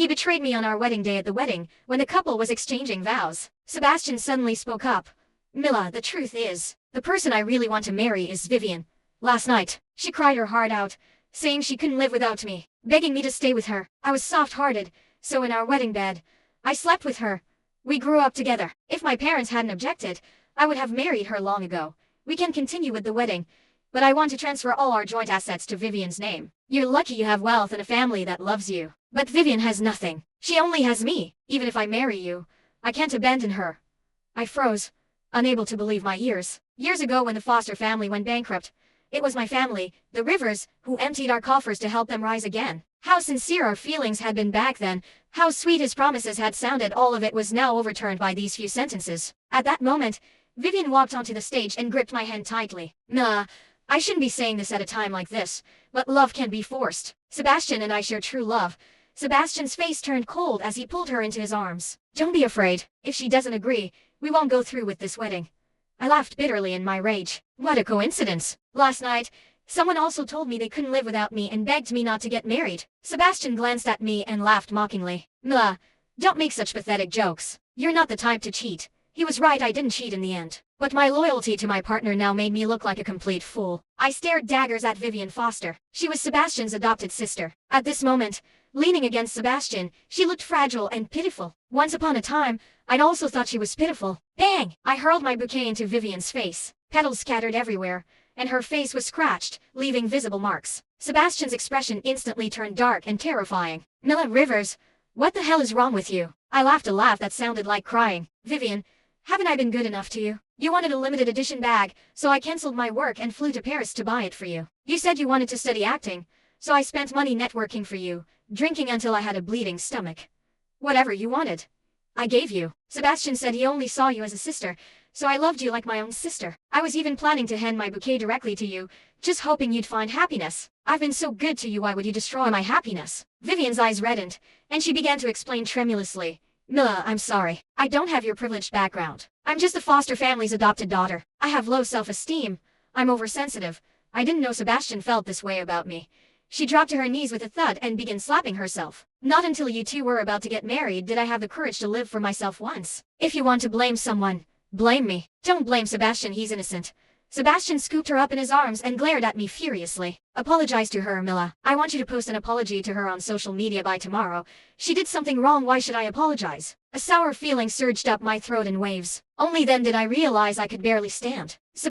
He betrayed me on our wedding day at the wedding, when the couple was exchanging vows. Sebastian suddenly spoke up. Mila, the truth is, the person I really want to marry is Vivian. Last night, she cried her heart out, saying she couldn't live without me, begging me to stay with her. I was soft-hearted, so in our wedding bed, I slept with her. We grew up together. If my parents hadn't objected, I would have married her long ago. We can continue with the wedding, but I want to transfer all our joint assets to Vivian's name. You're lucky you have wealth and a family that loves you. But Vivian has nothing. She only has me. Even if I marry you, I can't abandon her. I froze, unable to believe my ears. Years ago when the Foster family went bankrupt, it was my family, the Rivers, who emptied our coffers to help them rise again. How sincere our feelings had been back then, how sweet his promises had sounded, all of it was now overturned by these few sentences. At that moment, Vivian walked onto the stage and gripped my hand tightly. Nah, I shouldn't be saying this at a time like this, but love can be forced. Sebastian and I share true love. Sebastian's face turned cold as he pulled her into his arms. Don't be afraid. If she doesn't agree, we won't go through with this wedding. I laughed bitterly in my rage. What a coincidence. Last night, someone also told me they couldn't live without me and begged me not to get married. Sebastian glanced at me and laughed mockingly. Mila, don't make such pathetic jokes. You're not the type to cheat. He was right, I didn't cheat in the end. But my loyalty to my partner now made me look like a complete fool. I stared daggers at Vivian Foster. She was Sebastian's adopted sister. At this moment, leaning against Sebastian, she looked fragile and pitiful. Once upon a time, I'd also thought she was pitiful. Bang! I hurled my bouquet into Vivian's face. Petals scattered everywhere, and her face was scratched, leaving visible marks. Sebastian's expression instantly turned dark and terrifying. Mila Rivers, what the hell is wrong with you? I laughed a laugh that sounded like crying. Vivian, haven't I been good enough to you? You wanted a limited edition bag, so I cancelled my work and flew to Paris to buy it for you. You said you wanted to study acting, so I spent money networking for you, drinking until I had a bleeding stomach. Whatever you wanted, I gave you. Sebastian said he only saw you as a sister, so I loved you like my own sister. I was even planning to hand my bouquet directly to you, just hoping you'd find happiness. I've been so good to you, why would you destroy my happiness? Vivian's eyes reddened, and she began to explain tremulously. Mila, I'm sorry. I don't have your privileged background. I'm just the Foster family's adopted daughter. I have low self-esteem. I'm oversensitive. I didn't know Sebastian felt this way about me. She dropped to her knees with a thud and began slapping herself. Not until you two were about to get married did I have the courage to live for myself once. If you want to blame someone, blame me. Don't blame Sebastian, he's innocent. Sebastian scooped her up in his arms and glared at me furiously. Apologize to her, Mila. I want you to post an apology to her on social media by tomorrow. She did something wrong, why should I apologize? A sour feeling surged up my throat in waves. Only then did I realize I could barely stand.